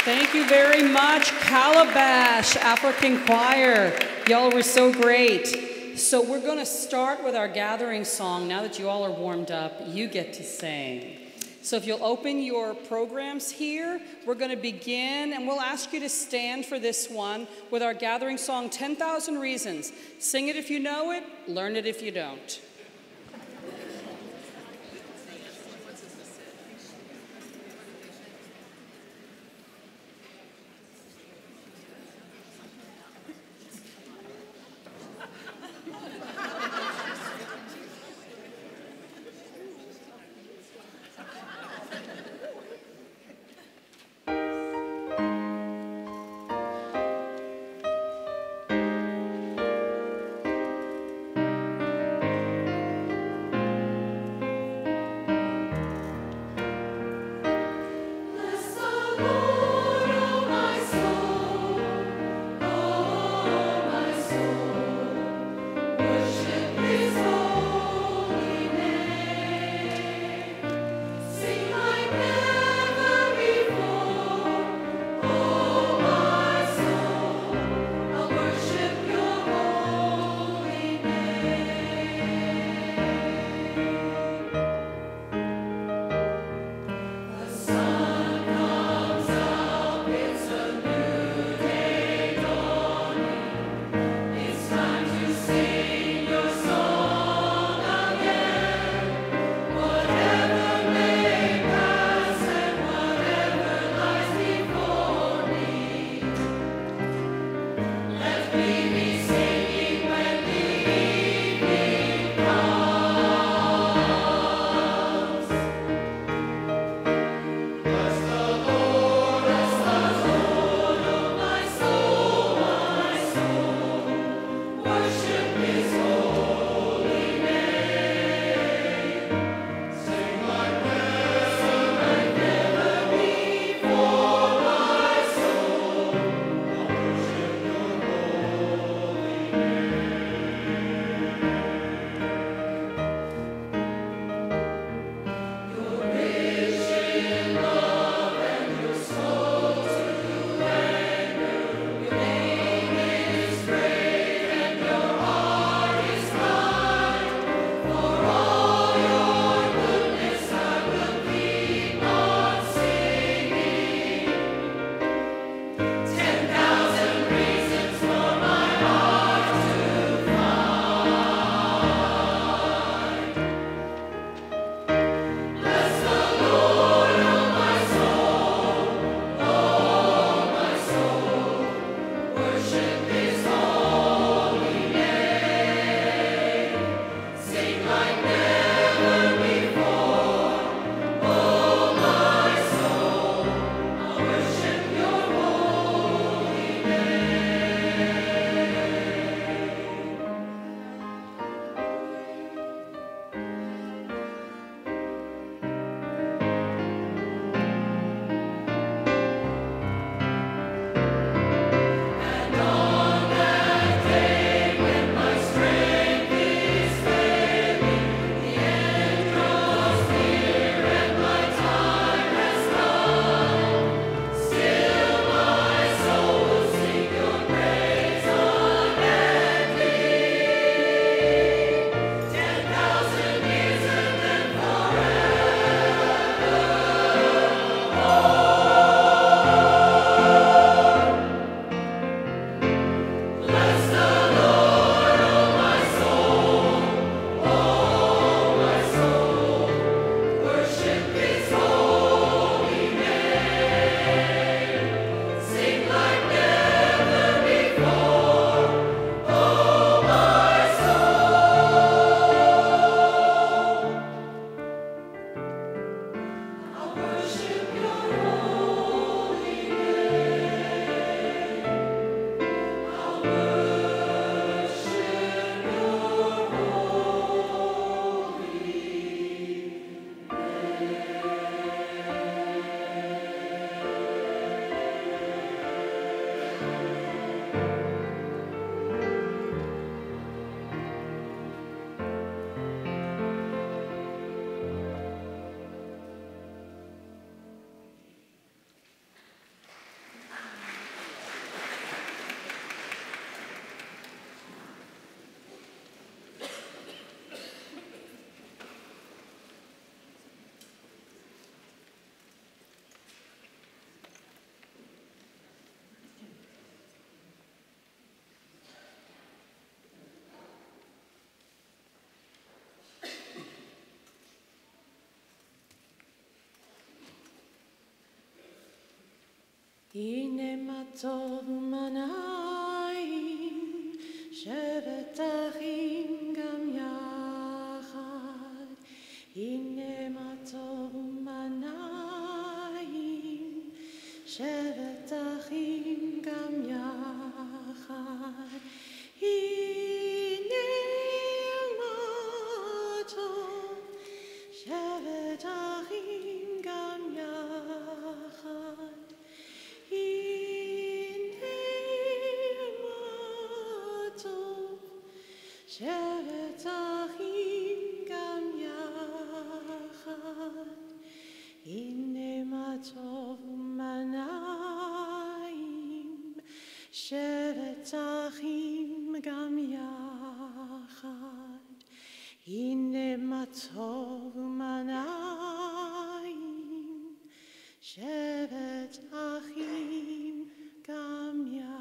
Thank you very much, Calabash African Choir. Y'all were so great. So we're going to start with our gathering song. Now that you all are warmed up, you get to sing. So if you'll open your programs here, we're going to begin, and we'll ask you to stand for this one with our gathering song, 10,000 Reasons. Sing it if you know it, learn it if you don't. הנה מה טוב ומנעים, שבת אחים גם יחד. הנה מה טוב ומנעים, שבת אחים גם יחד. הנה מה טוב, שבת אחים גם יחד. הנה מה טוב, שבת אחים גם יחד. הנה מה טוב ומנעים, שבת אחים גם יחד. הנה מה טוב ומנעים, שבת אחים גם יחד.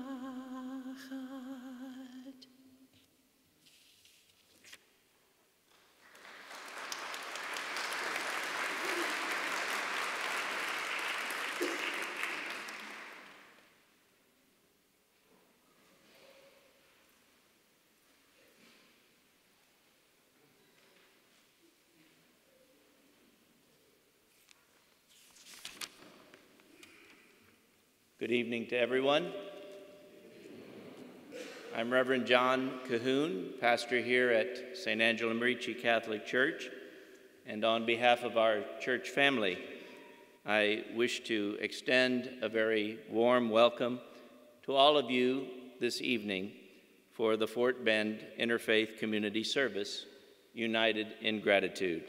Good evening to everyone. I'm Reverend John Cahoon, pastor here at St. Angela Merici Catholic Church, and on behalf of our church family, I wish to extend a very warm welcome to all of you this evening for the Fort Bend Interfaith Community Service, United in Gratitude.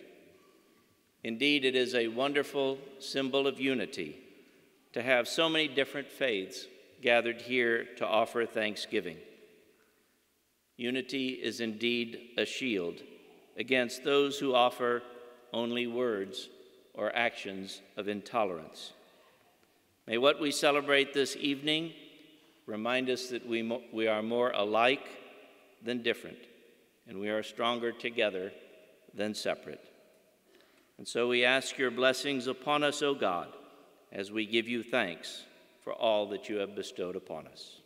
Indeed, it is a wonderful symbol of unity to have so many different faiths gathered here to offer thanksgiving. Unity is indeed a shield against those who offer only words or actions of intolerance. May what we celebrate this evening remind us that we are more alike than different, and we are stronger together than separate. And so we ask your blessings upon us, O God, as we give you thanks for all that you have bestowed upon us.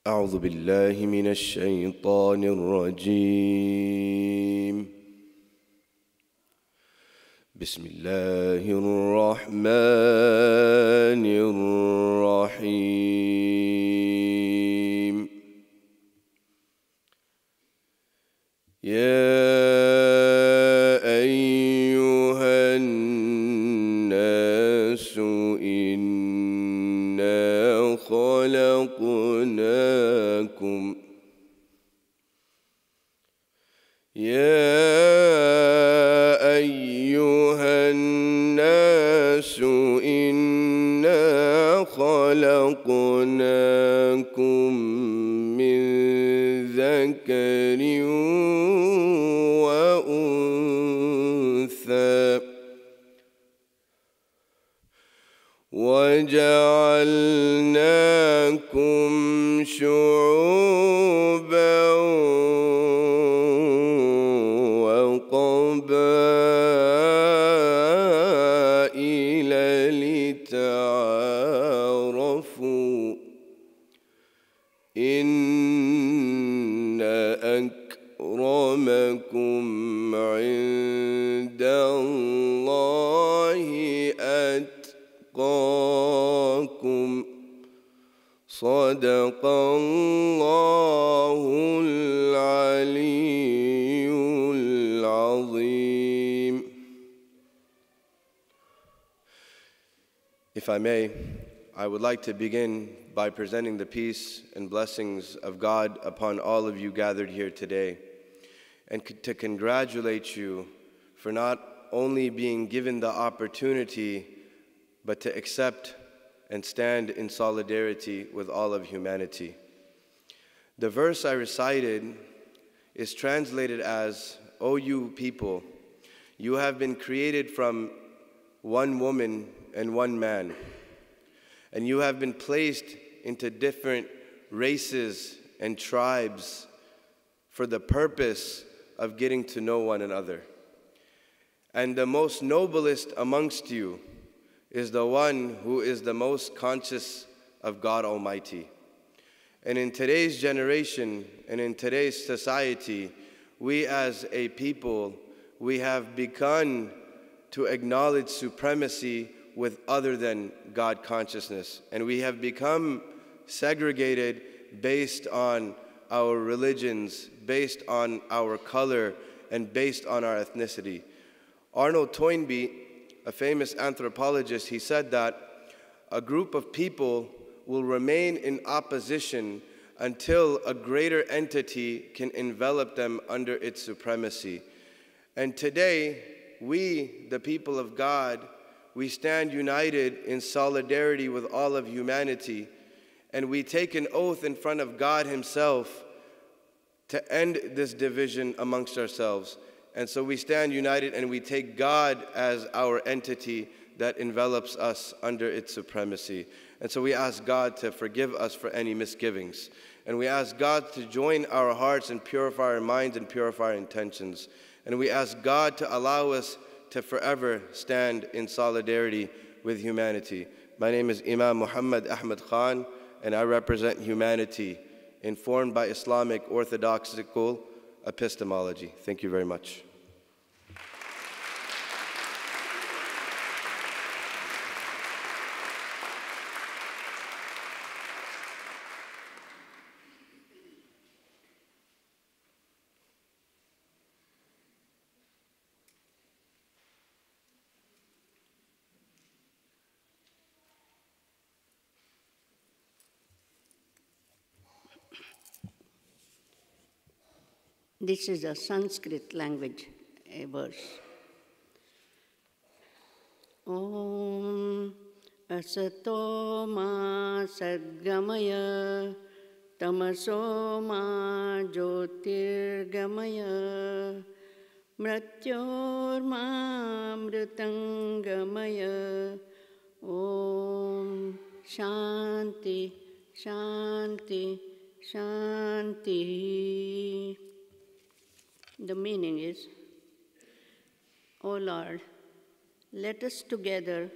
أعوذ بالله من الشيطان الرجيم. بسم الله الرحمن الرحيم. يا أيها الناس إنا خلقناكم من ذكر وأنثى وجعلناكم شعوبا وقبائل لتعارفوا إن أكرمكم عند الله أتقاكم. صدق الله العلي العظيم. If I may, I would like to begin by presenting the peace and blessings of God upon all of you gathered here today, and to congratulate you for not only being given the opportunity, but to accept and stand in solidarity with all of humanity. The verse I recited is translated as, "O you people, you have been created from one woman, and one man. And you have been placed into different races and tribes for the purpose of getting to know one another. And the most noblest amongst you is the one who is the most conscious of God Almighty. And in today's generation and in today's society, we as a people, we have begun to acknowledge supremacy with other than God consciousness. And we have become segregated based on our religions, based on our color, and based on our ethnicity. Arnold Toynbee, a famous anthropologist, he said that a group of people will remain in opposition until a greater entity can envelop them under its supremacy. And today, we, the people of God, we stand united in solidarity with all of humanity, and we take an oath in front of God Himself to end this division amongst ourselves. And so we stand united and we take God as our entity that envelops us under its supremacy. And so we ask God to forgive us for any misgivings. And we ask God to join our hearts and purify our minds and purify our intentions. And we ask God to allow us to forever stand in solidarity with humanity. My name is Imam Muhammad Ahmed Khan, and I represent humanity, informed by Islamic orthodoxical epistemology. Thank you very much. This is a Sanskrit language, a verse. Om asato ma sadgamaya tamaso ma jyotirgamaya mrityor ma mritangamaya. Om Shanti, Shanti, Shanti. The meaning is, O Lord, let us together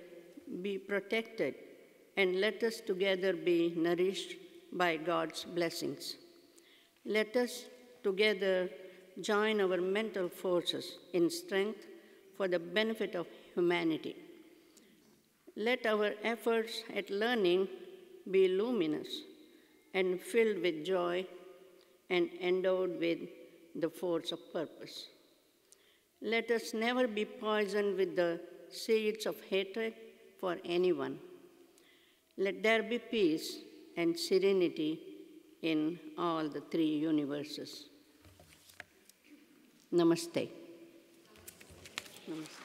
be protected and let us together be nourished by God's blessings. Let us together join our mental forces in strength for the benefit of humanity. Let our efforts at learning be luminous and filled with joy and endowed with the force of purpose. Let us never be poisoned with the seeds of hatred for anyone. Let there be peace and serenity in all the three universes. Namaste. Namaste.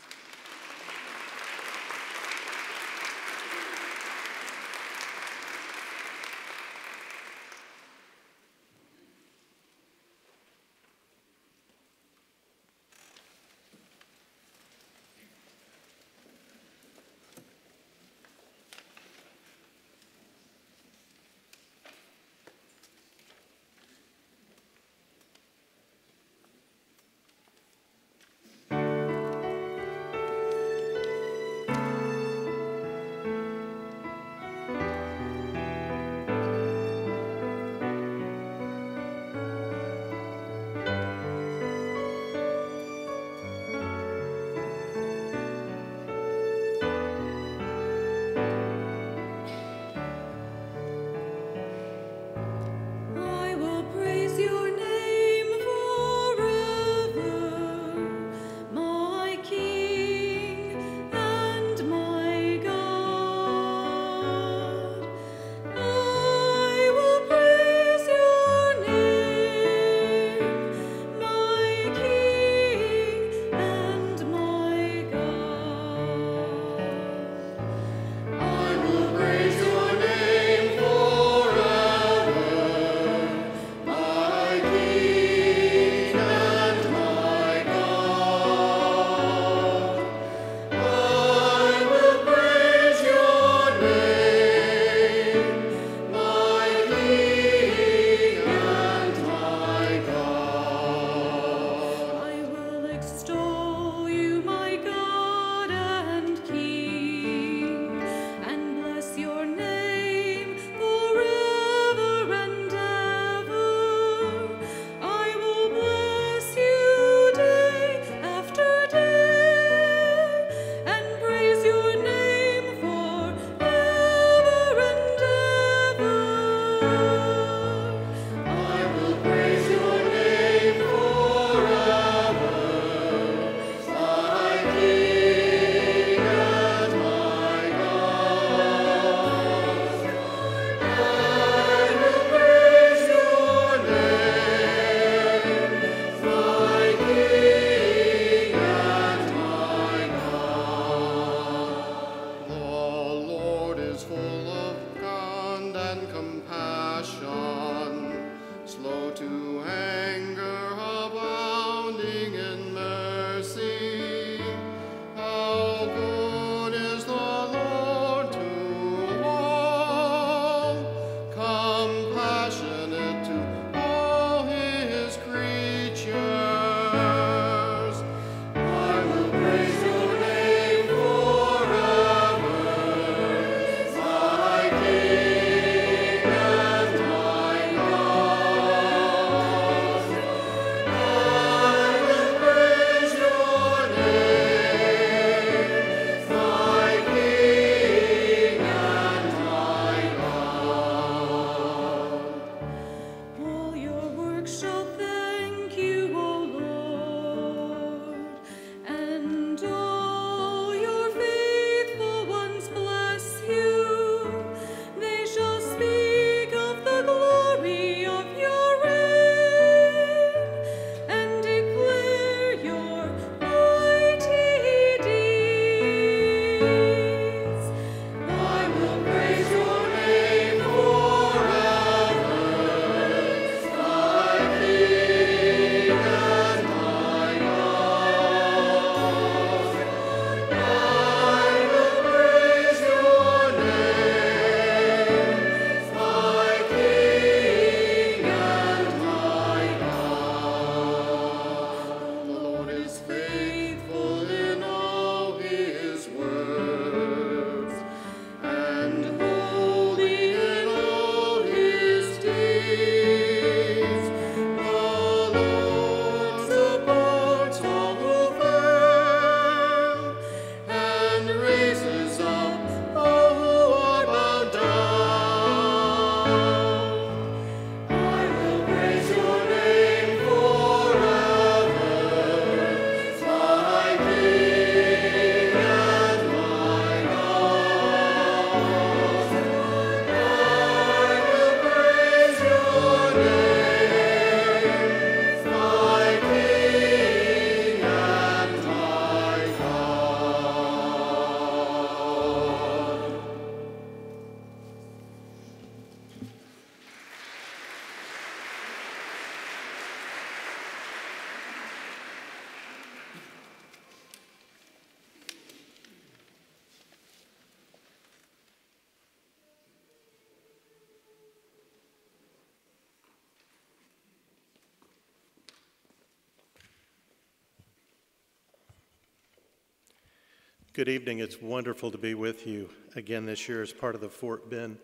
Good evening. It's wonderful to be with you again this year as part of the Fort Bend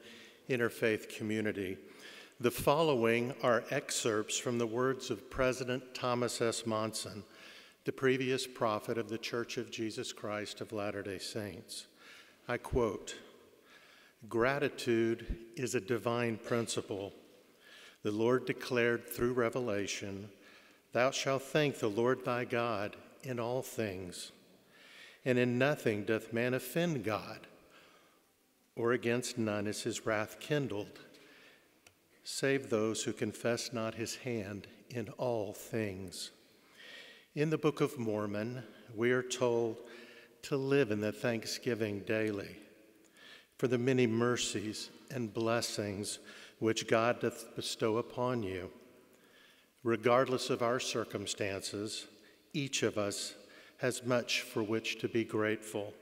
Interfaith community. The following are excerpts from the words of President Thomas S. Monson, the previous prophet of the Church of Jesus Christ of Latter-day Saints. I quote, "Gratitude is a divine principle. The Lord declared through revelation, 'Thou shalt thank the Lord thy God in all things.' And in nothing doth man offend God, or against none is his wrath kindled, save those who confess not his hand in all things." In the Book of Mormon, we are told to live in the thanksgiving daily for the many mercies and blessings which God doth bestow upon you. Regardless of our circumstances, each of us has much for which to be grateful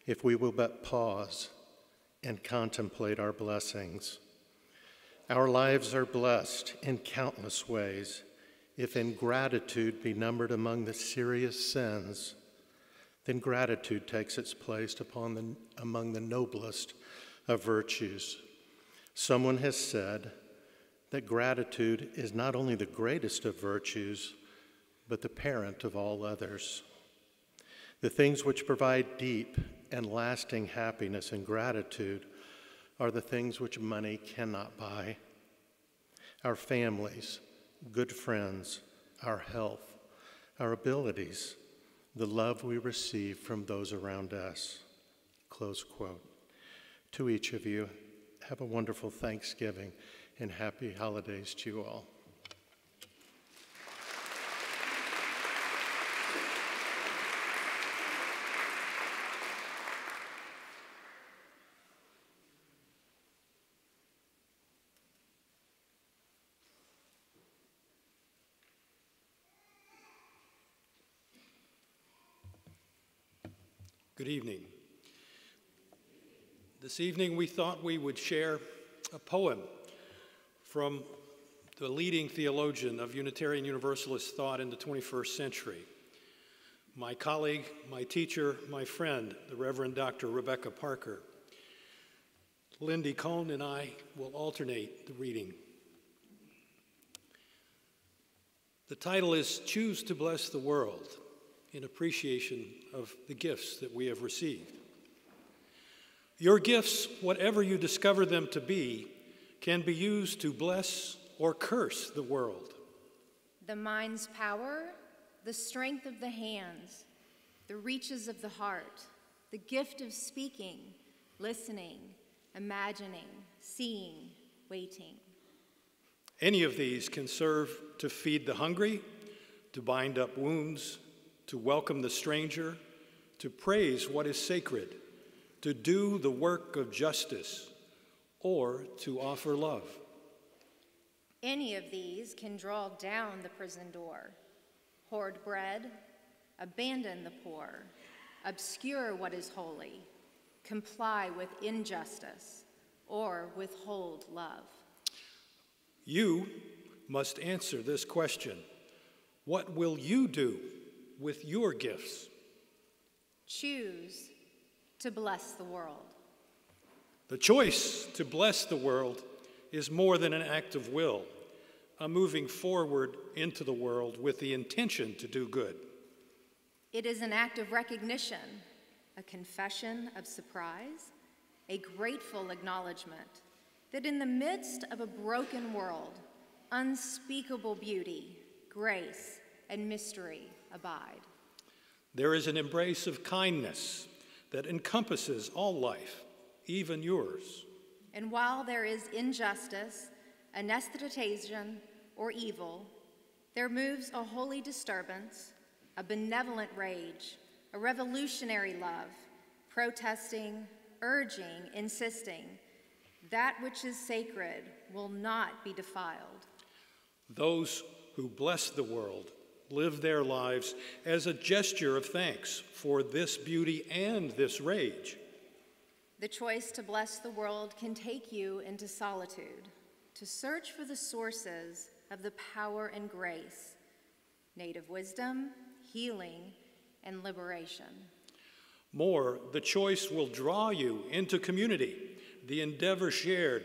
if we will but pause and contemplate our blessings. Our lives are blessed in countless ways. If ingratitude be numbered among the serious sins, then gratitude takes its place among the noblest of virtues. Someone has said that gratitude is not only the greatest of virtues, but the parent of all others. The things which provide deep and lasting happiness and gratitude are the things which money cannot buy. Our families, good friends, our health, our abilities, the love we receive from those around us." Close quote. To each of you, have a wonderful Thanksgiving and happy holidays to you all. Good evening. This evening we thought we would share a poem from the leading theologian of Unitarian Universalist thought in the 21st century, my colleague, my teacher, my friend, the Reverend Dr. Rebecca Parker. Lindy Cohn and I will alternate the reading. The title is "Choose to Bless the World," in appreciation of the gifts that we have received. Your gifts, whatever you discover them to be, can be used to bless or curse the world. The mind's power, the strength of the hands, the reaches of the heart, the gift of speaking, listening, imagining, seeing, waiting. Any of these can serve to feed the hungry, to bind up wounds, to welcome the stranger, to praise what is sacred, to do the work of justice, or to offer love. Any of these can draw down the prison door, hoard bread, abandon the poor, obscure what is holy, comply with injustice, or withhold love. You must answer this question: what will you do with your gifts? Choose to bless the world. The choice to bless the world is more than an act of will, a moving forward into the world with the intention to do good. It is an act of recognition, a confession of surprise, a grateful acknowledgement that in the midst of a broken world, unspeakable beauty, grace, and mystery abide. There is an embrace of kindness that encompasses all life, even yours. And while there is injustice, anesthetation, or evil, there moves a holy disturbance, a benevolent rage, a revolutionary love, protesting, urging, insisting, that which is sacred will not be defiled. Those who bless the world live their lives as a gesture of thanks for this beauty and this rage. The choice to bless the world can take you into solitude, to search for the sources of the power and grace, native wisdom, healing, and liberation. More, the choice will draw you into community, the endeavor shared,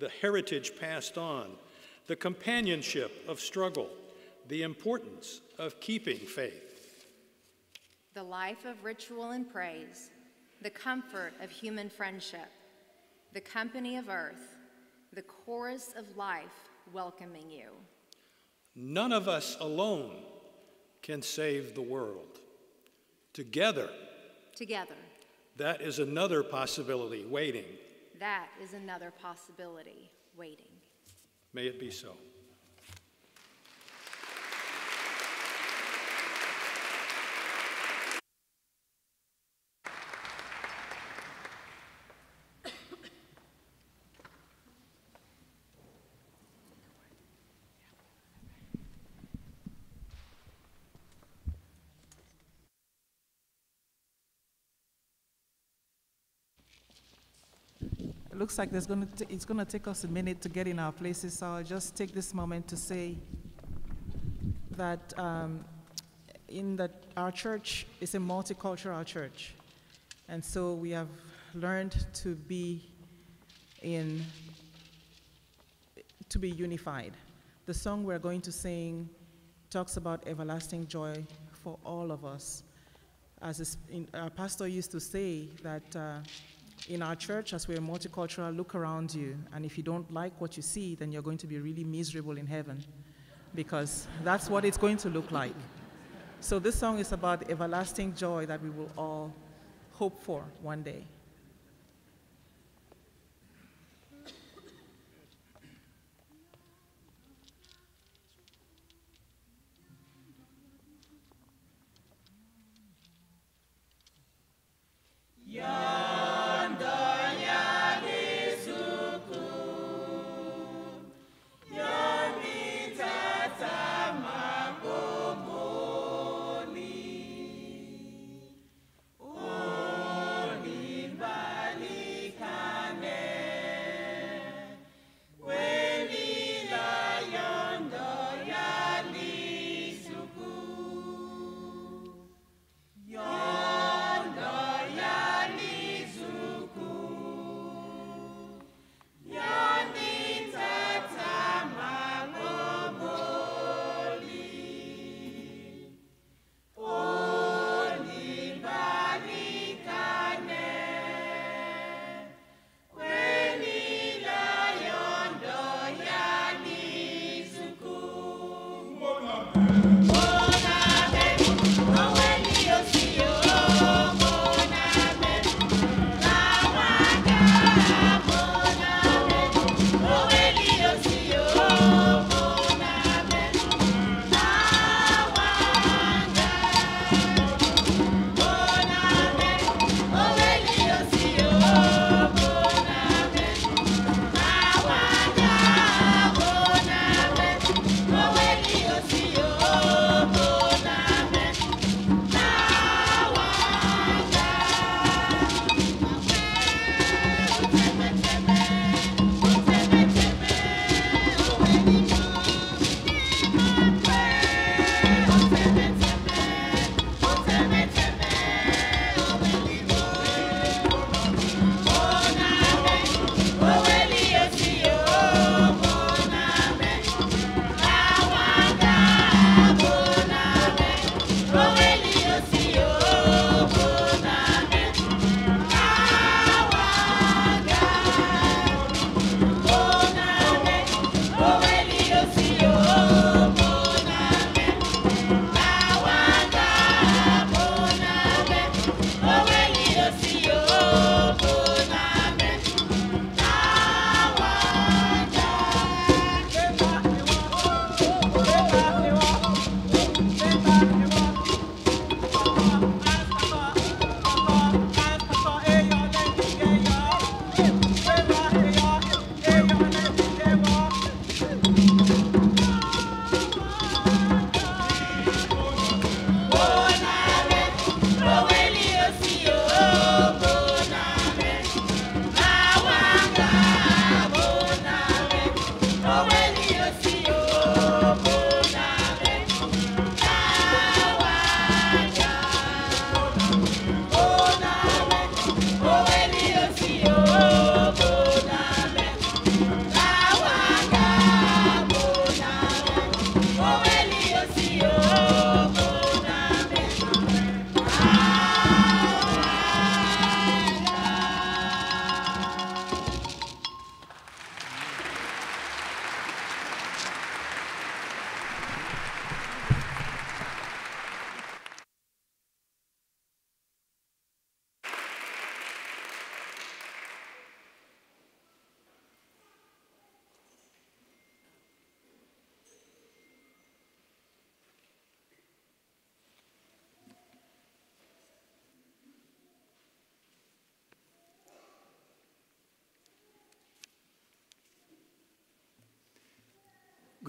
the heritage passed on, the companionship of struggle, the importance of keeping faith. The life of ritual and praise, the comfort of human friendship, the company of earth, the chorus of life welcoming you. None of us alone can save the world. Together, that is another possibility waiting. That is another possibility waiting. May it be so. It looks like it's going to take us a minute to get in our places, so I'll just take this moment to say that our church is a multicultural church, and so we have learned to be unified. The song we're going to sing talks about everlasting joy for all of us. Our pastor used to say that in our church, as we're multicultural, look around you, and if you don't like what you see, then you're going to be really miserable in heaven, because that's what it's going to look like. So this song is about everlasting joy that we will all hope for one day. Only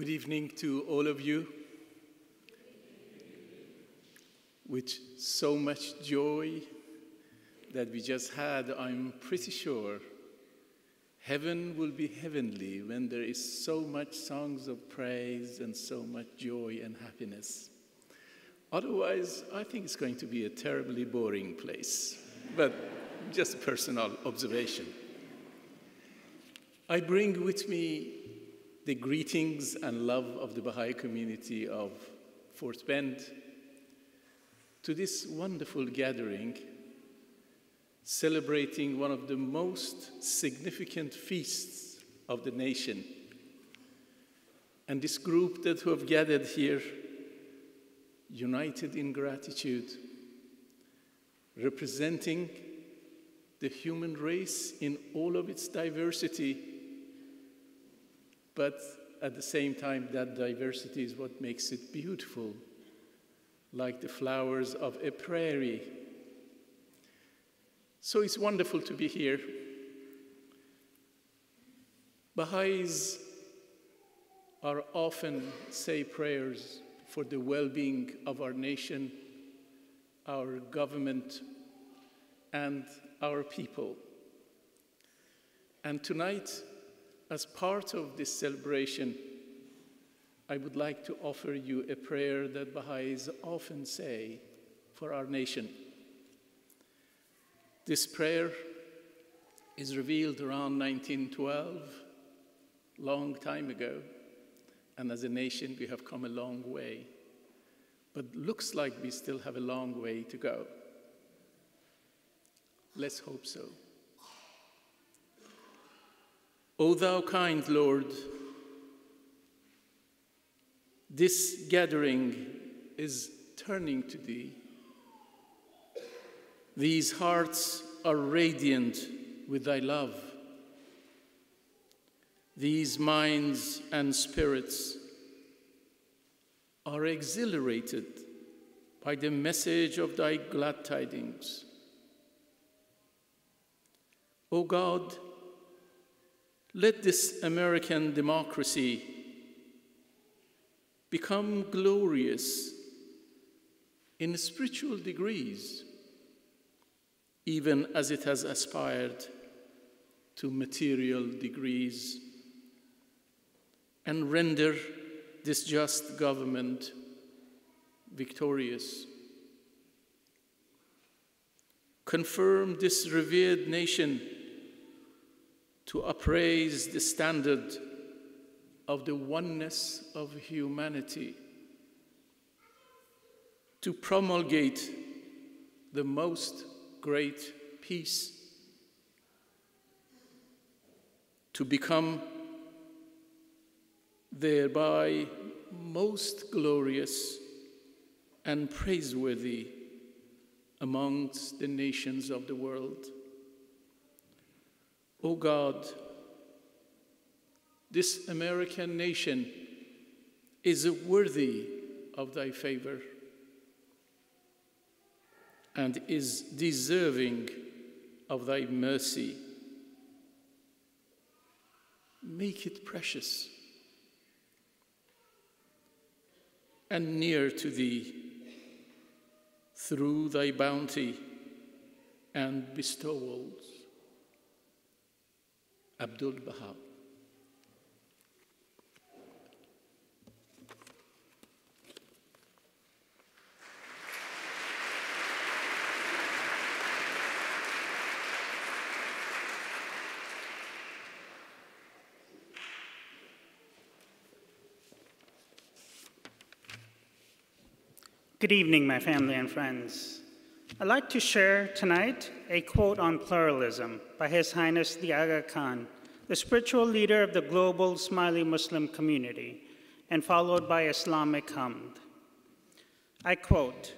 Good evening to all of you. With so much joy that we just had, I'm pretty sure heaven will be heavenly when there is so much songs of praise and so much joy and happiness. Otherwise, I think it's going to be a terribly boring place, but just a personal observation. I bring with me the greetings and love of the Baha'i community of Fort Bend to this wonderful gathering, celebrating one of the most significant feasts of the nation. And this group that who have gathered here, united in gratitude, representing the human race in all of its diversity, but at the same time, that diversity is what makes it beautiful, like the flowers of a prairie. So it's wonderful to be here. Baha'is are often say prayers for the well-being of our nation, our government, and our people. And tonight, as part of this celebration, I would like to offer you a prayer that Baha'is often say for our nation. This prayer is revealed around 1912, long time ago, and as a nation we have come a long way, but looks like we still have a long way to go. Let's hope so. O thou kind Lord, this gathering is turning to thee. These hearts are radiant with thy love. These minds and spirits are exhilarated by the message of thy glad tidings. O God, let this American democracy become glorious in spiritual degrees, even as it has aspired to material degrees, and render this just government victorious. Confirm this revered nation to upraise the standard of the oneness of humanity, to promulgate the most great peace, to become thereby most glorious and praiseworthy amongst the nations of the world. O God, this American nation is worthy of thy favor and is deserving of thy mercy. Make it precious and near to thee through thy bounty and bestowals. Abdul Baha. Good evening, my family and friends. I'd like to share tonight a quote on pluralism by His Highness the Aga Khan, the spiritual leader of the global Somali Muslim community, and followed by Islamic Hamd. I quote,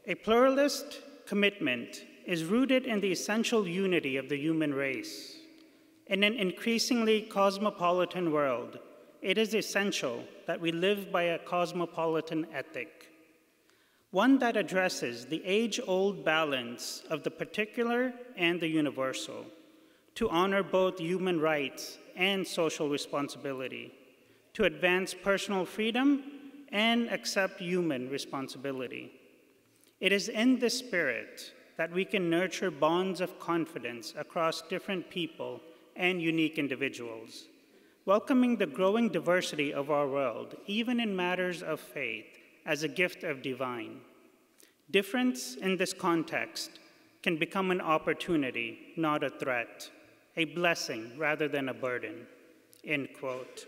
"A pluralist commitment is rooted in the essential unity of the human race. In an increasingly cosmopolitan world, it is essential that we live by a cosmopolitan ethic, one that addresses the age-old balance of the particular and the universal, to honor both human rights and social responsibility, to advance personal freedom and accept human responsibility. It is in this spirit that we can nurture bonds of confidence across different people and unique individuals, welcoming the growing diversity of our world, even in matters of faith, as a gift of divine. Difference in this context can become an opportunity, not a threat, a blessing rather than a burden, end quote.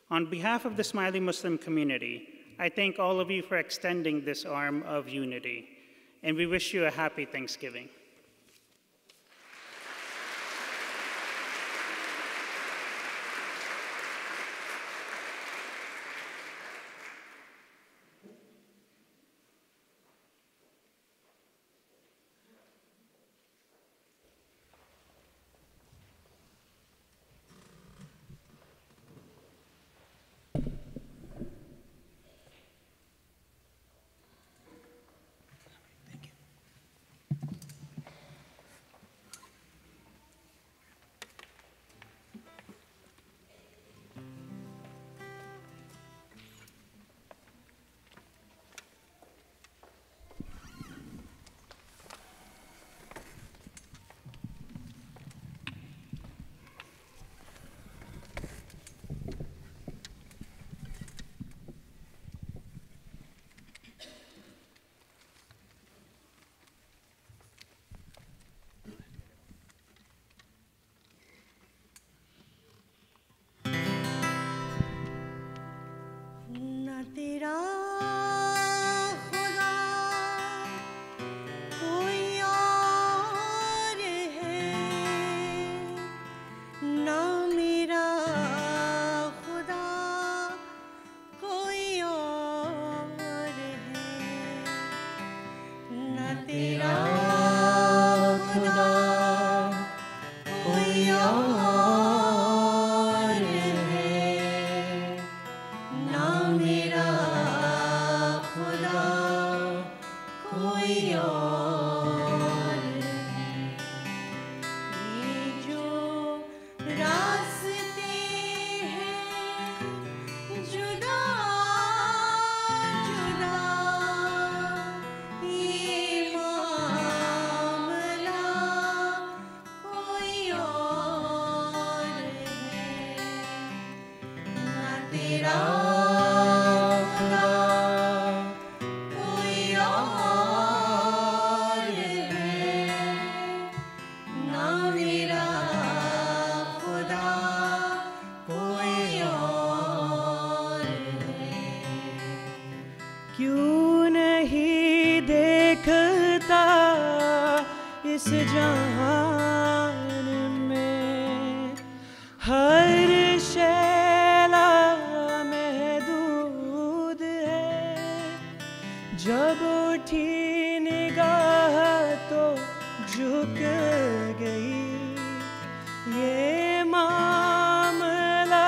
On behalf of the Smiley Muslim community, I thank all of you for extending this arm of unity, and we wish you a happy Thanksgiving. तेरा खुदा कोई और है ना मेरा खुदा कोई और है ना तेरा खुदा कोई और है ना मेरा खुदा कोई और है ये जो रास्ते हैं जुदा जुदा ये मामला कोई और है ना तेरा क्यों नहीं देखता इस जहान में हर शैला महदूद है जब उठी निगाह तो झुक गई ये मामला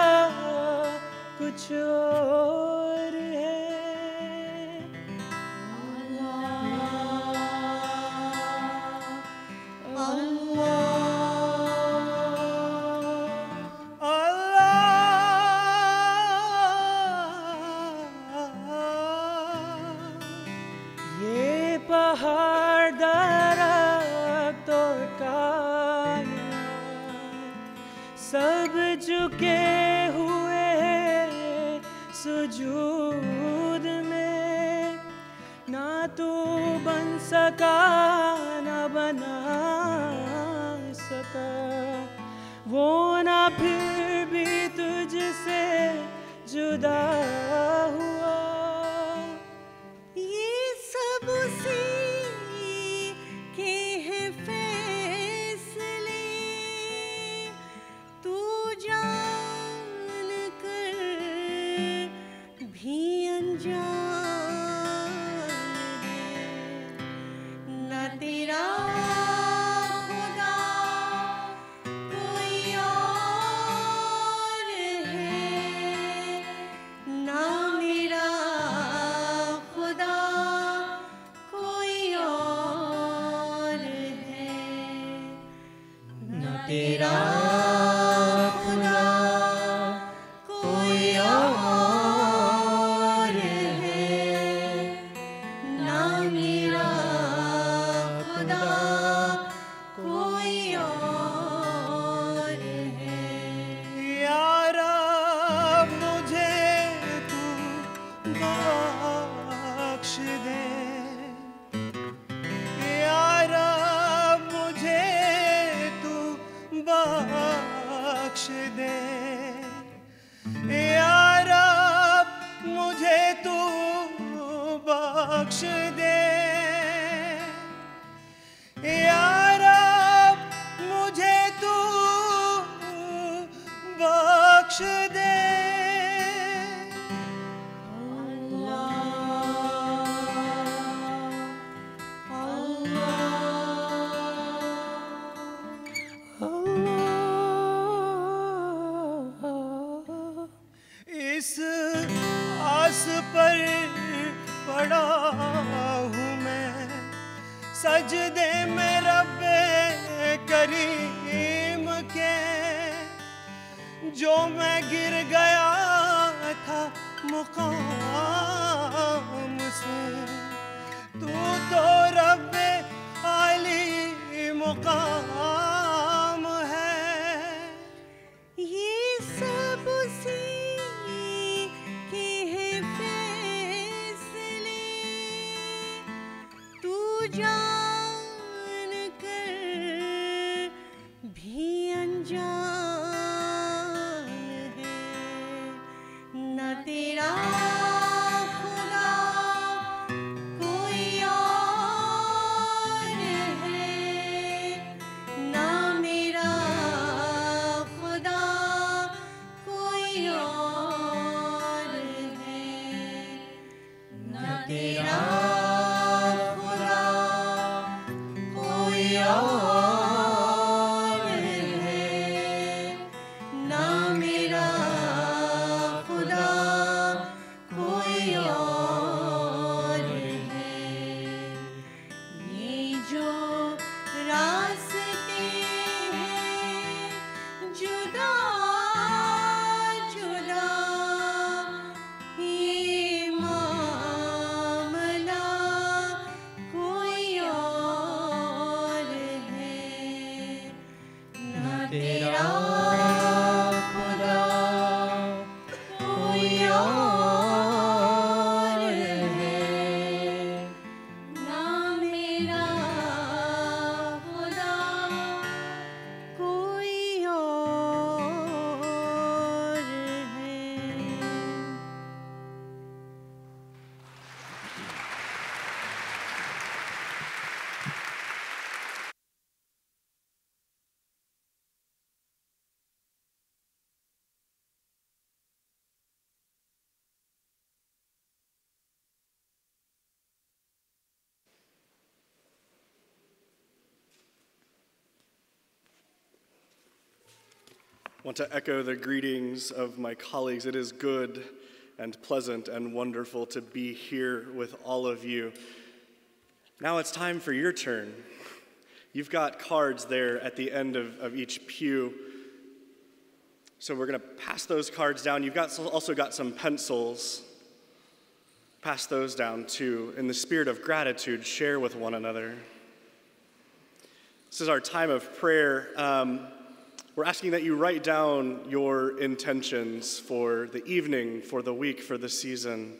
कुछ और है ये पहाड़ दरख्त और काया सब झुके हुए सुजूद में ना तू बन सका ना बना सका वो ना फिर भी तुझसे जुदा हुआ ये सब उसी के हैं फैसले तू जान कर भी अनजान है ना तेरा खुदा कोई और है ना मेरा खुदा कोई और है ना तेरा खुदा कोई और दे यारा मुझे तू बख्श दे यारा मुझे तू बख्श दे यारा मुझे तू बख्श दे इस आस पर पड़ा हूँ मैं सजदे में रब्बे करीम के जो मैं गिर गया था मुकाम से तू तो रब्बे आली मुकाम है ये सब उसी के हैं फैसले तू जान कर भी अनजान है न तेरा खुदा कोई और है न मेरा खुदा कोई और है न तेरा खुदा कोई और है न मेरा खुदा कोई और है ये जो रास्ते हैं जुदा जुदा ये मामला कोई और है न तेरा खुदा कोई और है न मेरा खुदा कोई और है I want to echo the greetings of my colleagues. It is good and pleasant and wonderful to be here with all of you. Now it's time for your turn. You've got cards there at the end of each pew. So we're going to pass those cards down. You've also got some pencils. Pass those down too. In the spirit of gratitude, share with one another. This is our time of prayer. We're asking that you write down your intentions for the evening, for the week, for the season.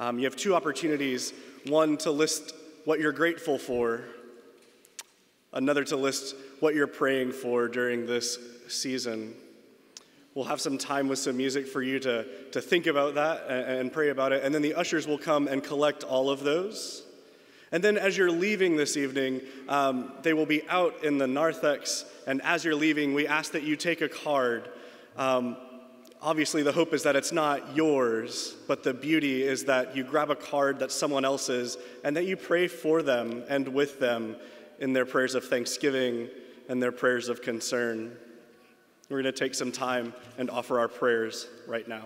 You have two opportunities. One, to list what you're grateful for. Another, to list what you're praying for during this season. We'll have some time with some music for you to think about that and pray about it. And then the ushers will come and collect all of those. And then as you're leaving this evening, they will be out in the narthex. And as you're leaving, we ask that you take a card. Obviously, the hope is that it's not yours, but the beauty is that you grab a card that's someone else's and that you pray for them and with them in their prayers of thanksgiving and their prayers of concern. We're going to take some time and offer our prayers right now.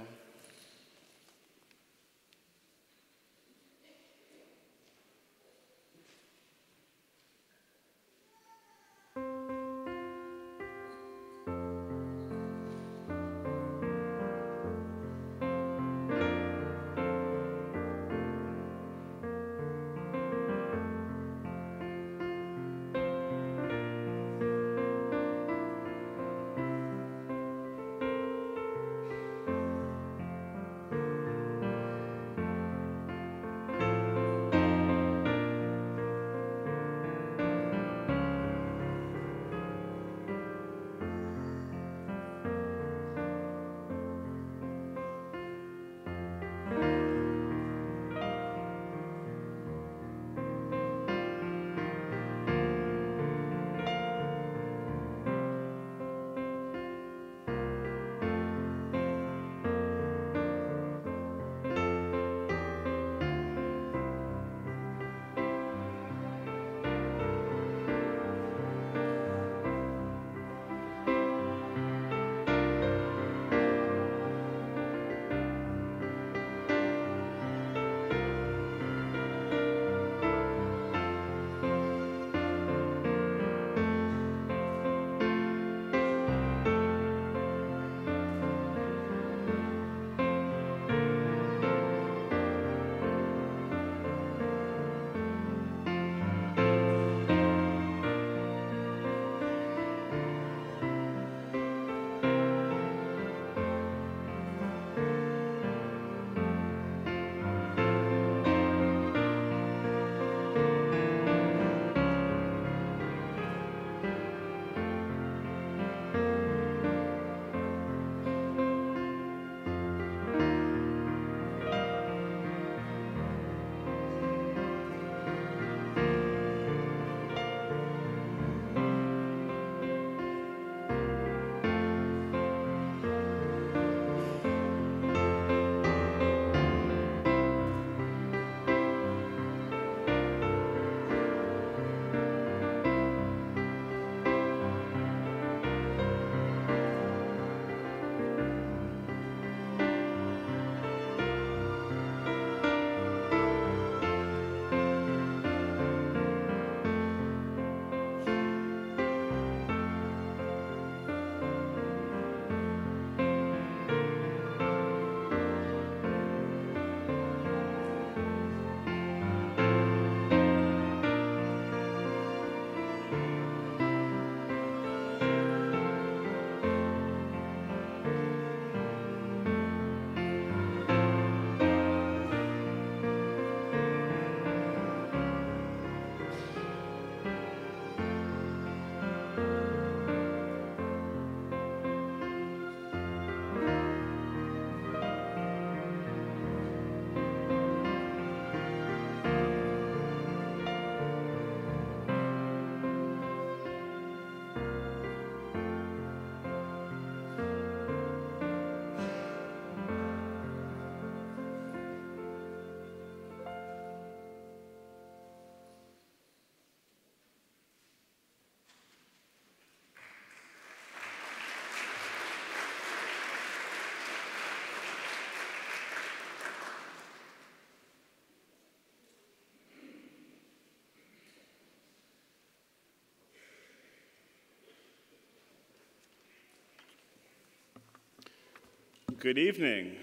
Good evening.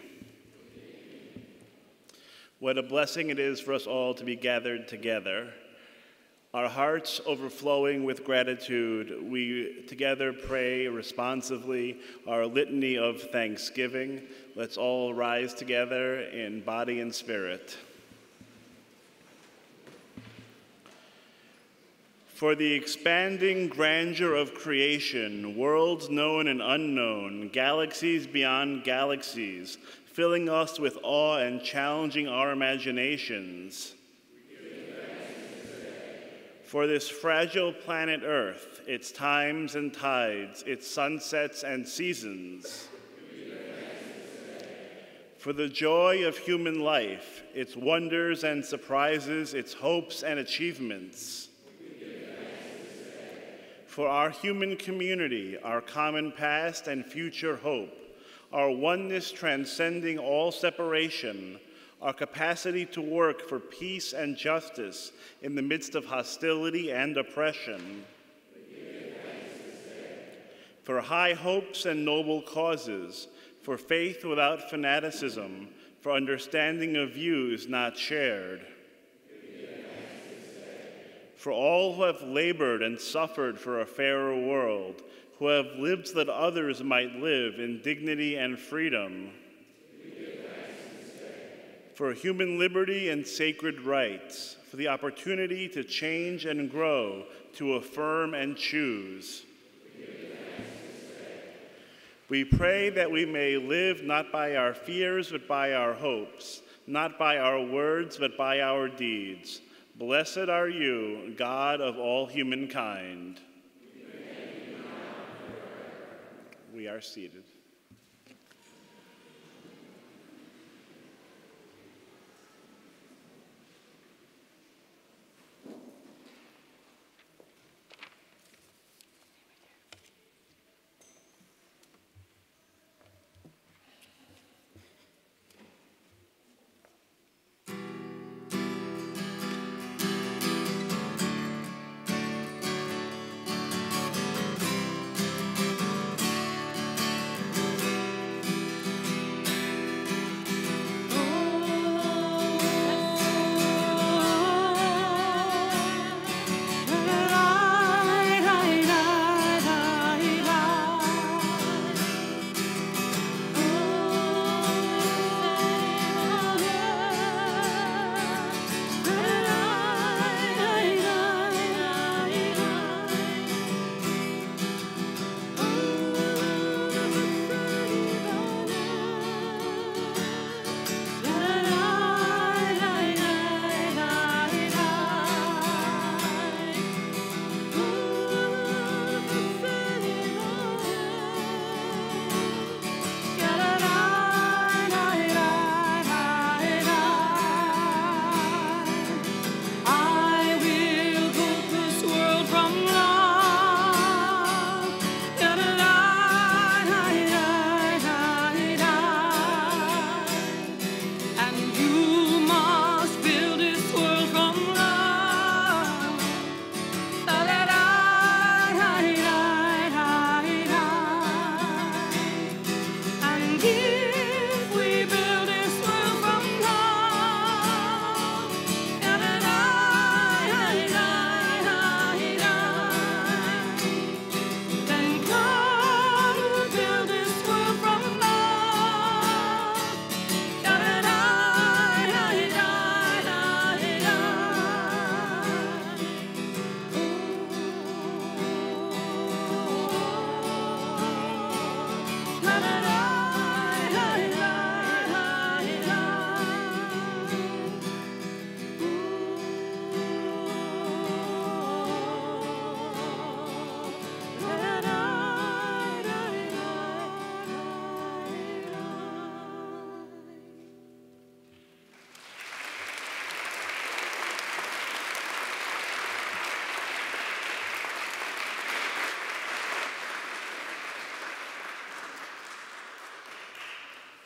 What a blessing it is for us all to be gathered together. Our hearts overflowing with gratitude, we together pray responsively our litany of thanksgiving. Let's all rise together in body and spirit. For the expanding grandeur of creation, worlds known and unknown, galaxies beyond galaxies, filling us with awe and challenging our imaginations. For this fragile planet Earth, its times and tides, its sunsets and seasons. For the joy of human life, its wonders and surprises, its hopes and achievements. For our human community, our common past and future hope, our oneness transcending all separation, our capacity to work for peace and justice in the midst of hostility and oppression. For high hopes and noble causes, for faith without fanaticism, for understanding of views not shared. For all who have labored and suffered for a fairer world, who have lived so that others might live in dignity and freedom. For human liberty and sacred rights, for the opportunity to change and grow, to affirm and choose. We pray that we may live not by our fears, but by our hopes, not by our words, but by our deeds. Blessed are you, God of all humankind. We are seated.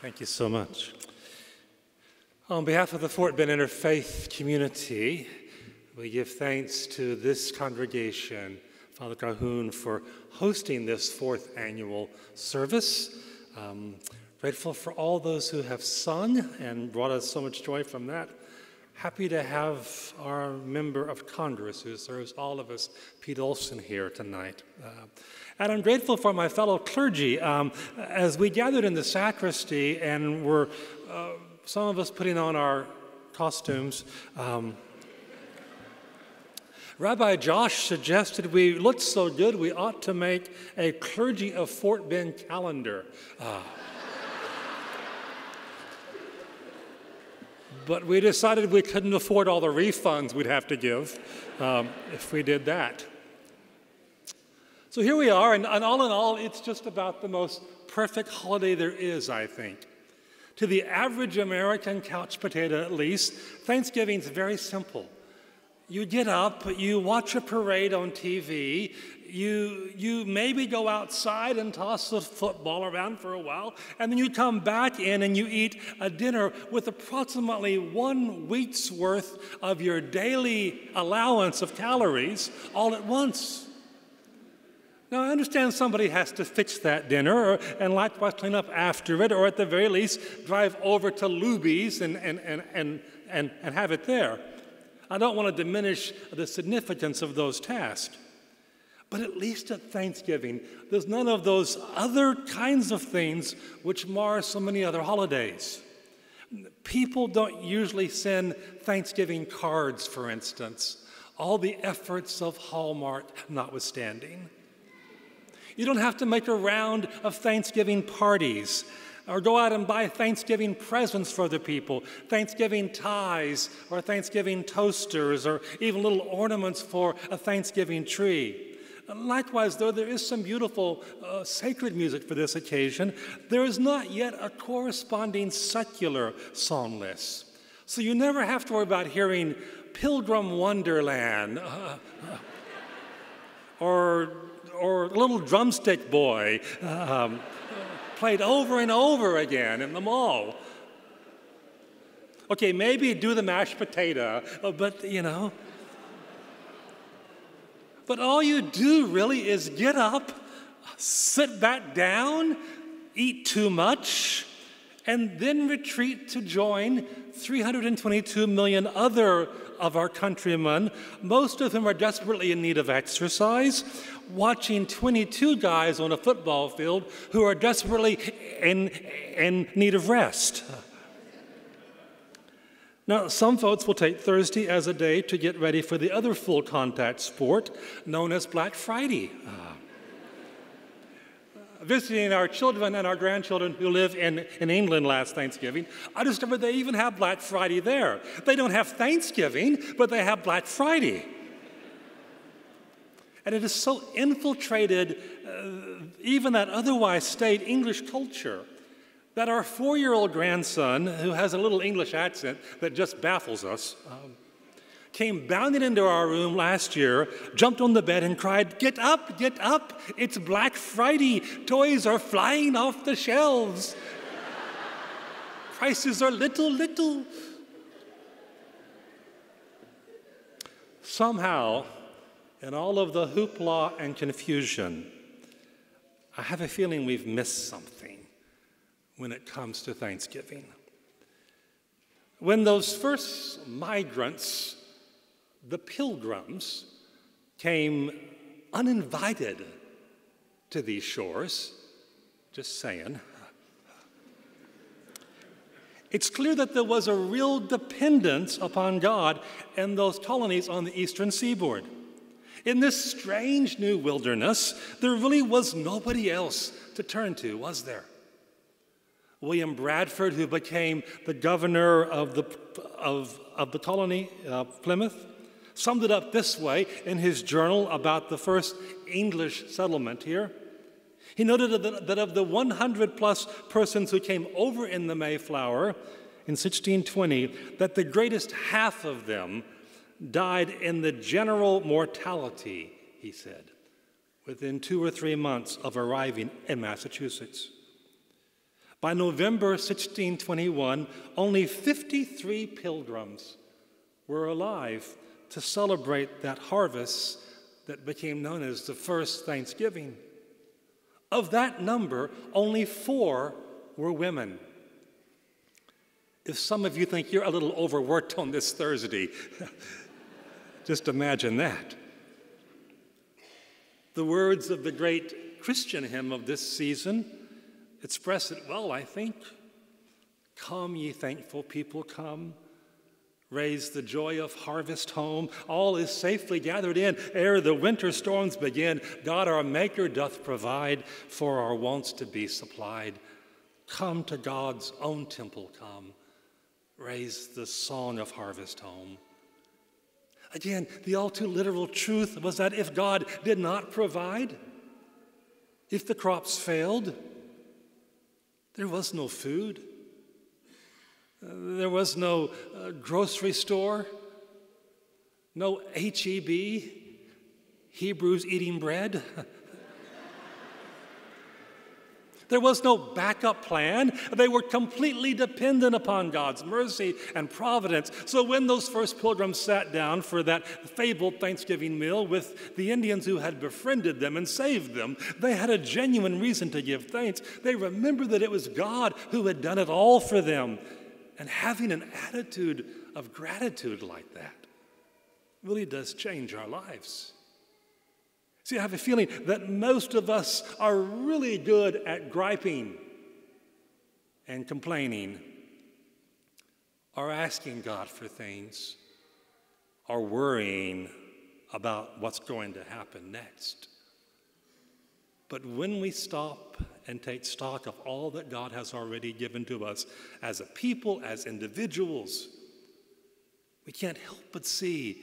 Thank you so much. On behalf of the Fort Bend Interfaith community, we give thanks to this congregation, Father Cahoon, for hosting this fourth annual service. Grateful for all those who have sung and brought us so much joy from that. Happy to have our member of Congress who serves all of us, Pete Olson, here tonight. And I'm grateful for my fellow clergy. As we gathered in the sacristy and were, some of us putting on our costumes, Rabbi Josh suggested we looked so good we ought to make a Clergy of Fort Bend calendar. But we decided we couldn't afford all the refunds we'd have to give if we did that. So here we are, and all in all, it's just about the most perfect holiday there is, I think. To the average American couch potato, at least, Thanksgiving's very simple. You get up, you watch a parade on TV, you maybe go outside and toss the football around for a while, and then you come back in and you eat a dinner with approximately 1 week's worth of your daily allowance of calories all at once. Now, I understand somebody has to fix that dinner and likewise clean up after it, or at the very least, drive over to Luby's and have it there. I don't want to diminish the significance of those tasks. But at least at Thanksgiving, there's none of those other kinds of things which mar so many other holidays. People don't usually send Thanksgiving cards, for instance, all the efforts of Hallmark notwithstanding. You don't have to make a round of Thanksgiving parties or go out and buy Thanksgiving presents for other people, Thanksgiving ties or Thanksgiving toasters or even little ornaments for a Thanksgiving tree. Likewise, though there is some beautiful sacred music for this occasion, there is not yet a corresponding secular song list. So you never have to worry about hearing Pilgrim Wonderland or Little Drumstick Boy played over and over again in the mall. Okay, maybe do the mashed potato, but you know. But all you do really is get up, sit back down, eat too much, and then retreat to join 322 million other of our countrymen, most of whom are desperately in need of exercise, watching 22 guys on a football field who are desperately in need of rest. Now, some folks will take Thursday as a day to get ready for the other full contact sport known as Black Friday. Visiting our children and our grandchildren who live in England last Thanksgiving, I discovered they even have Black Friday there. They don't have Thanksgiving, but they have Black Friday. And it is so infiltrated even that otherwise staid English culture that our 4-year-old grandson, who has a little English accent that just baffles us, came bounding into our room last year, jumped on the bed and cried, get up, it's Black Friday, toys are flying off the shelves. Prices are little. Somehow, in all of the hoopla and confusion, I have a feeling we've missed something when it comes to Thanksgiving. When those first migrants, the pilgrims, came uninvited to these shores, just saying, it's clear that there was a real dependence upon God in those colonies on the eastern seaboard. In this strange new wilderness, there really was nobody else to turn to, was there? William Bradford, who became the governor of the colony, Plymouth, summed it up this way in his journal about the first English settlement here. He noted that of the 100-plus persons who came over in the Mayflower in 1620, that the greatest half of them died in the general mortality, he said, within 2 or 3 months of arriving in Massachusetts. By November 1621, only 53 pilgrims were alive to celebrate that harvest that became known as the first Thanksgiving. Of that number, only 4 were women. If some of you think you're a little overworked on this Thursday, just imagine that. The words of the great Christian hymn of this season express it well, I think. Come, ye thankful people, come. Raise the joy of harvest home. All is safely gathered in ere the winter storms begin. God our Maker doth provide for our wants to be supplied. Come to God's own temple, come. Raise the song of harvest home. Again, the all too literal truth was that if God did not provide, if the crops failed, there was no food. There was no grocery store, no HEB, Hebrews eating bread. There was no backup plan. They were completely dependent upon God's mercy and providence. So when those first pilgrims sat down for that fabled Thanksgiving meal with the Indians who had befriended them and saved them, they had a genuine reason to give thanks. They remembered that it was God who had done it all for them. And having an attitude of gratitude like that really does change our lives. See, I have a feeling that most of us are really good at griping and complaining, or asking God for things, or worrying about what's going to happen next. But when we stop and take stock of all that God has already given to us as a people, as individuals, we can't help but see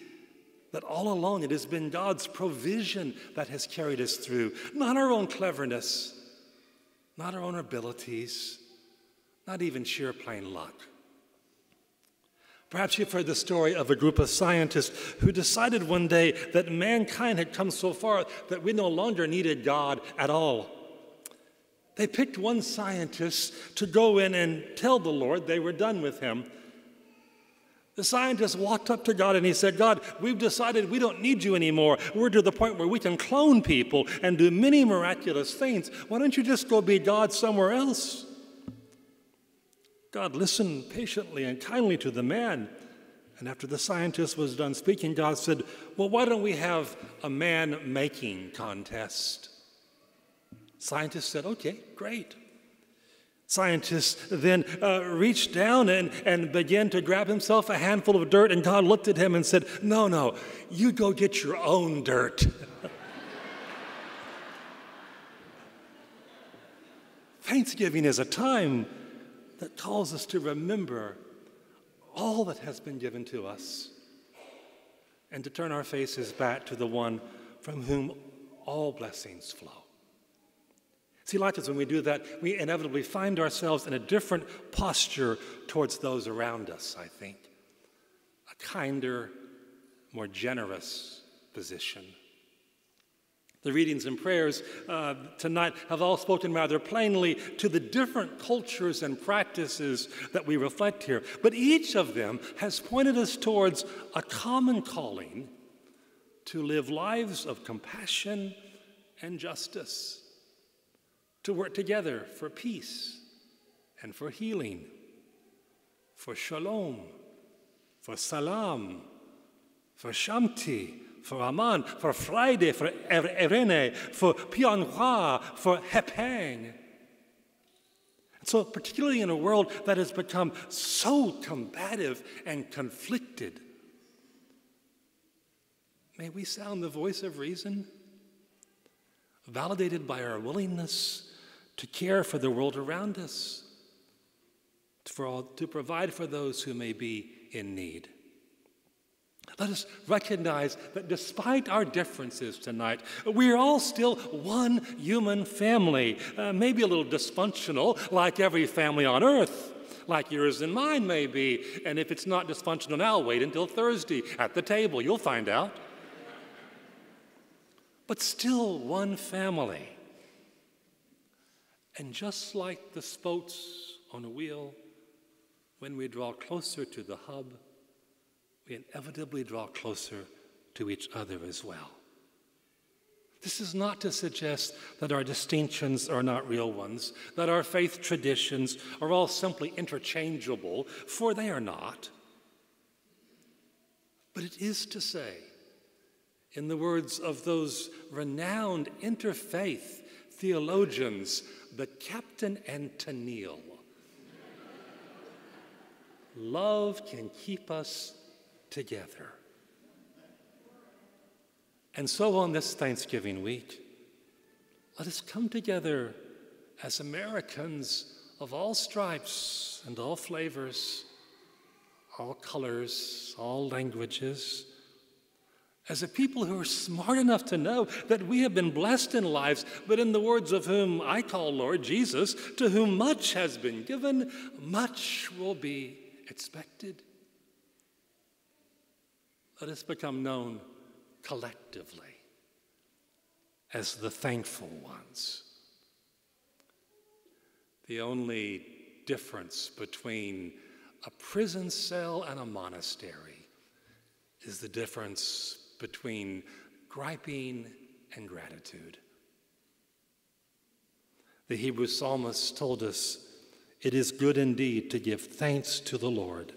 that all along it has been God's provision that has carried us through, not our own cleverness, not our own abilities, not even sheer plain luck. Perhaps you've heard the story of a group of scientists who decided one day that mankind had come so far that we no longer needed God at all. They picked one scientist to go in and tell the Lord they were done with him. The scientist walked up to God and he said, God, we've decided we don't need you anymore. We're to the point where we can clone people and do many miraculous things. Why don't you just go be God somewhere else? God listened patiently and kindly to the man. And after the scientist was done speaking, God said, well, why don't we have a man-making contest? Scientist said, okay, great. Scientist then reached down and began to grab himself a handful of dirt, and God looked at him and said, no, you go get your own dirt. Thanksgiving is a time that calls us to remember all that has been given to us and to turn our faces back to the one from whom all blessings flow. See, like us, when we do that, we inevitably find ourselves in a different posture towards those around us, I think. A kinder, more generous position. The readings and prayers tonight have all spoken rather plainly to the different cultures and practices that we reflect here. But each of them has pointed us towards a common calling to live lives of compassion and justice, to work together for peace and for healing, for shalom, for salam, for shanti, for Aman, for Friday, for Irene, for Pianhua, for Hepang. So particularly in a world that has become so combative and conflicted, may we sound the voice of reason, validated by our willingness to care for the world around us, to provide for those who may be in need. Let us recognize that despite our differences tonight, we are all still one human family, maybe a little dysfunctional, like every family on earth, like yours and mine may be. And if it's not dysfunctional now, wait until Thursday at the table. You'll find out. But still one family. And just like the spokes on a wheel, when we draw closer to the hub, we inevitably draw closer to each other as well. This is not to suggest that our distinctions are not real ones, that our faith traditions are all simply interchangeable, for they are not. But it is to say, in the words of those renowned interfaith theologians, the Captain and Tennille, love can keep us together. And so on this Thanksgiving week, let us come together as Americans of all stripes and all flavors, all colors, all languages, as a people who are smart enough to know that we have been blessed in lives, but in the words of whom I call Lord Jesus, to whom much has been given, much will be expected. Let us become known collectively as the thankful ones. The only difference between a prison cell and a monastery is the difference between griping and gratitude. The Hebrew psalmist told us, "It is good indeed to give thanks to the Lord."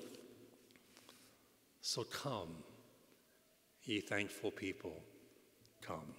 So come, ye thankful people, come.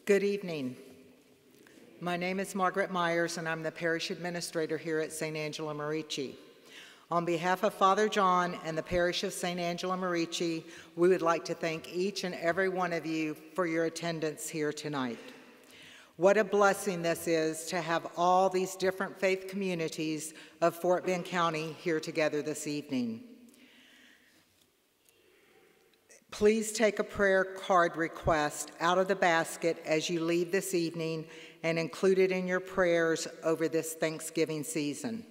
Good evening. My name is Margaret Myers, and I'm the parish administrator here at St. Angela Merici. On behalf of Father John and the parish of St. Angela Merici, we would like to thank each and every one of you for your attendance here tonight. What a blessing this is to have all these different faith communities of Fort Bend County here together this evening. Please take a prayer card request out of the basket as you leave this evening and include it in your prayers over this Thanksgiving season.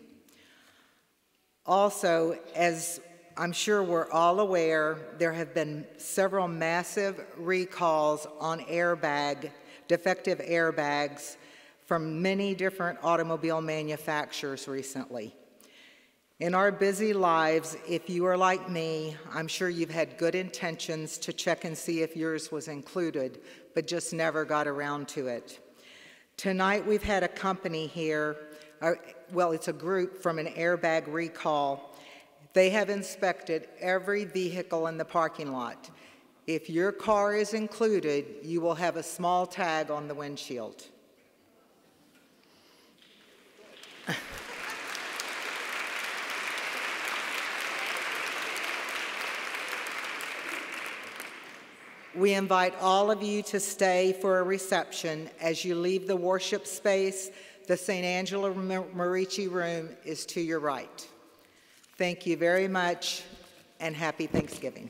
Also, as I'm sure we're all aware, there have been several massive recalls on defective airbags from many different automobile manufacturers recently. In our busy lives, if you are like me, I'm sure you've had good intentions to check and see if yours was included, but just never got around to it. Tonight we've had a company here, well, it's a group from an airbag recall. They have inspected every vehicle in the parking lot. If your car is included, you will have a small tag on the windshield. We invite all of you to stay for a reception. As you leave the worship space, the St. Angela Merici room is to your right. Thank you very much, and happy Thanksgiving.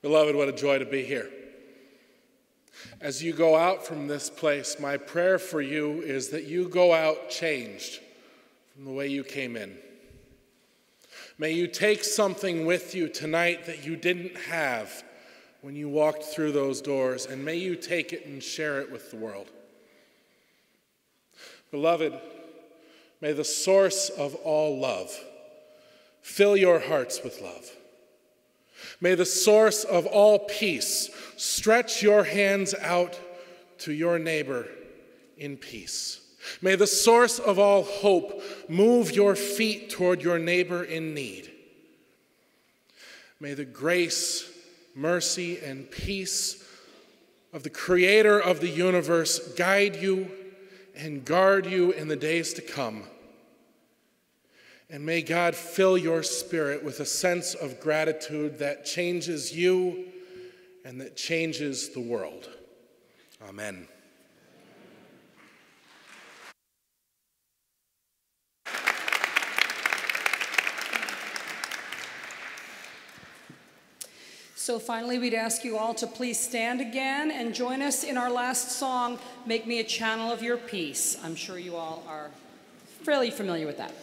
Beloved, what a joy to be here. As you go out from this place, my prayer for you is that you go out changed from the way you came in. May you take something with you tonight that you didn't have when you walked through those doors, and may you take it and share it with the world. Beloved, may the source of all love fill your hearts with love. May the source of all peace stretch your hands out to your neighbor in peace. May the source of all hope move your feet toward your neighbor in need. May the grace, mercy, and peace of the Creator of the universe guide you and guard you in the days to come. And may God fill your spirit with a sense of gratitude that changes you and that changes the world. Amen. So finally, we'd ask you all to please stand again and join us in our last song, Make Me a Channel of Your Peace. I'm sure you all are fairly familiar with that.